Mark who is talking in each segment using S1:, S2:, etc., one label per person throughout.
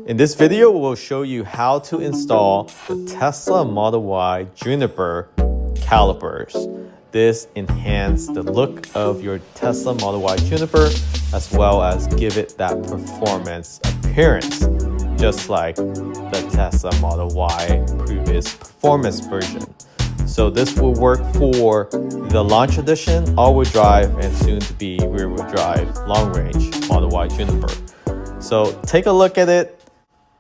S1: In this video, we'll show you how to install the Tesla Model Y Juniper calipers. This enhances the look of your Tesla Model Y Juniper as well as give it that performance appearance, just like the Tesla Model Y previous performance version. So this will work for the launch edition, all-wheel drive, and soon to be rear-wheel drive long-range Model Y Juniper. So take a look at it.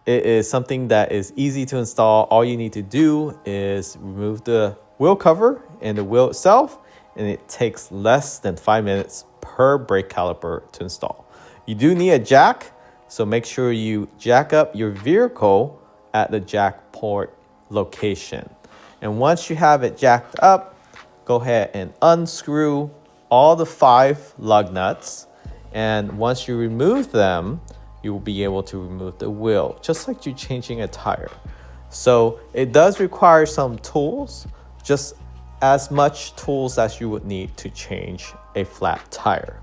S1: It is something that is easy to install. All you need to do is remove the wheel cover and the wheel itself, and it takes less than 5 minutes per brake caliper to install. You do need a jack, so make sure you jack up your vehicle at the jack port location. And once you have it jacked up, go ahead and unscrew all the 5 lug nuts. And once you remove them, you will be able to remove the wheel, just like you're changing a tire. So it does require some tools, just as much tools as you would need to change a flat tire.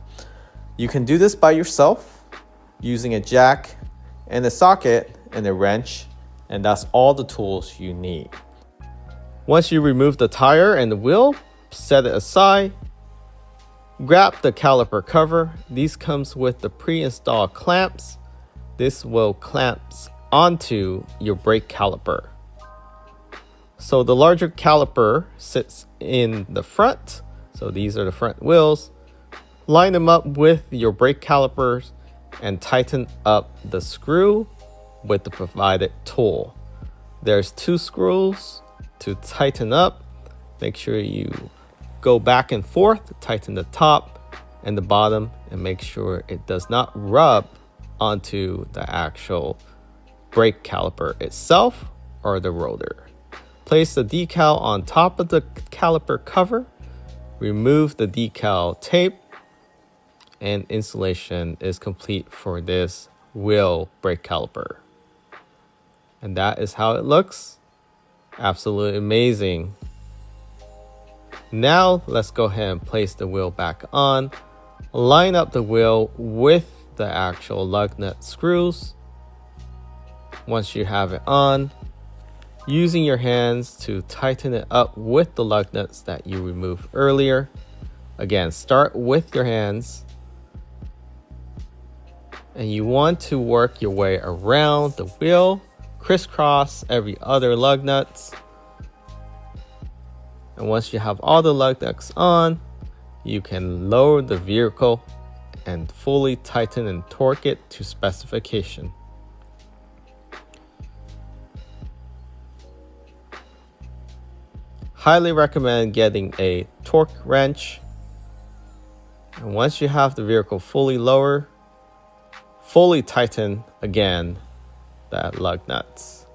S1: You can do this by yourself using a jack and a socket and a wrench, and that's all the tools you need. Once you remove the tire and the wheel, set it aside. Grab the caliper cover. These comes with the pre-installed clamps. This will clamps onto your brake caliper. So the larger caliper sits in the front. So these are the front wheels. Line them up with your brake calipers and tighten up the screw with the provided tool. There's 2 screws to tighten up. Make sure you go back and forth, tighten the top and the bottom, and make sure it does not rub onto the actual brake caliper itself or the rotor. Place the decal on top of the caliper cover, remove the decal tape, and installation is complete for this wheel brake caliper. And that is how it looks. Absolutely amazing. Now let's go ahead and place the wheel back on. Line up the wheel with the actual lug nut screws. Once you have it on, using your hands to tighten it up with the lug nuts that you removed earlier. Again, start with your hands. And you want to work your way around the wheel, crisscross every other lug nuts. And once you have all the lug nuts on, you can lower the vehicle and fully tighten and torque it to specification. Highly recommend getting a torque wrench. And once you have the vehicle fully lowered, fully tighten again that lug nuts.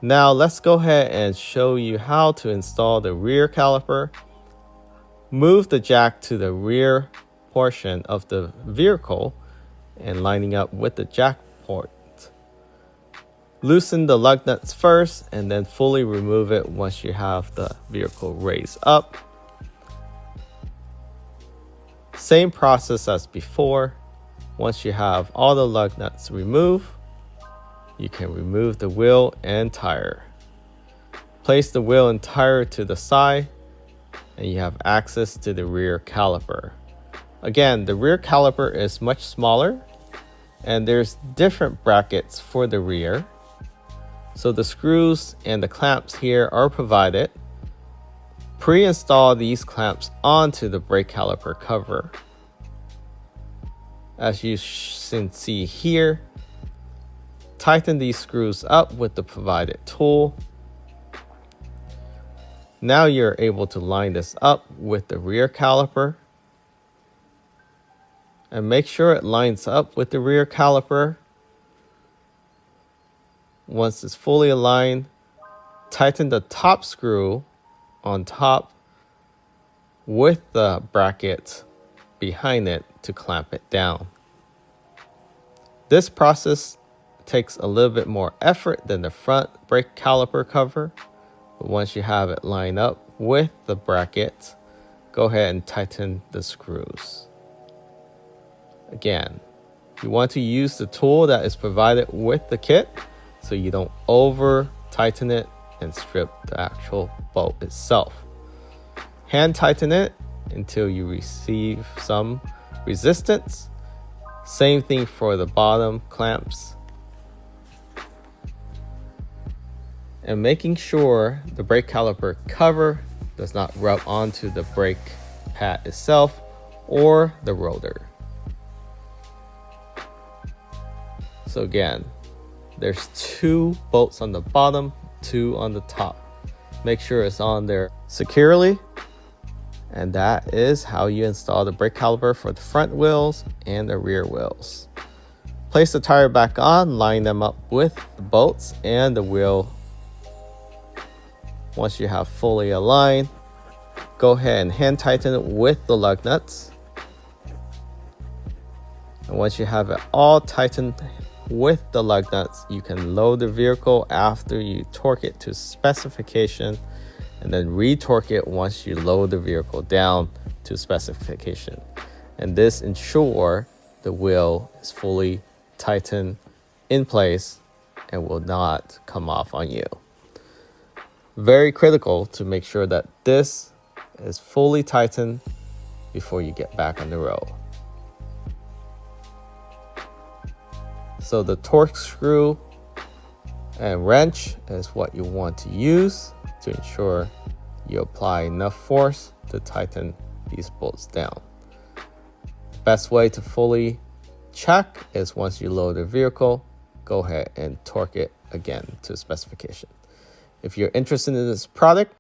S1: Now let's go ahead and show you how to install the rear caliper. Move the jack to the rear portion of the vehicle and lining up with the jack port. Loosen the lug nuts first and then fully remove it once you have the vehicle raised up. Same process as before. Once you have all the lug nuts removed, you can remove the wheel and tire. Place the wheel and tire to the side and you have access to the rear caliper. Again, the rear caliper is much smaller and there's different brackets for the rear. So the screws and the clamps here are provided. Pre-install these clamps onto the brake caliper cover. As you can see here, tighten these screws up with the provided tool. Now you're able to line this up with the rear caliper. And make sure it lines up with the rear caliper. Once it's fully aligned, tighten the top screw on top with the bracket behind it to clamp it down. This process takes a little bit more effort than the front brake caliper cover, but once you have it lined up with the bracket, go ahead and tighten the screws. Again, You want to use the tool that is provided with the kit so you don't over tighten it and strip the actual bolt itself. Hand tighten it until you receive some resistance. Same thing for the bottom clamps. And making sure the brake caliper cover does not rub onto the brake pad itself or the rotor. So again, there's 2 bolts on the bottom, 2 on the top. Make sure it's on there securely. And that is how you install the brake caliper for the front wheels and the rear wheels. Place the tire back on, line them up with the bolts and the wheel. Once you have fully aligned, go ahead and hand tighten it with the lug nuts. And once you have it all tightened with the lug nuts, you can load the vehicle after you torque it to specification, and then re-torque it once you load the vehicle down to specification. And this ensures the wheel is fully tightened in place and will not come off on you. Very critical to make sure that this is fully tightened before you get back on the road. So the torque screw and wrench is what you want to use to ensure you apply enough force to tighten these bolts down. Best way to fully check is once you load the vehicle, go ahead and torque it again to specification. If you're interested in this product,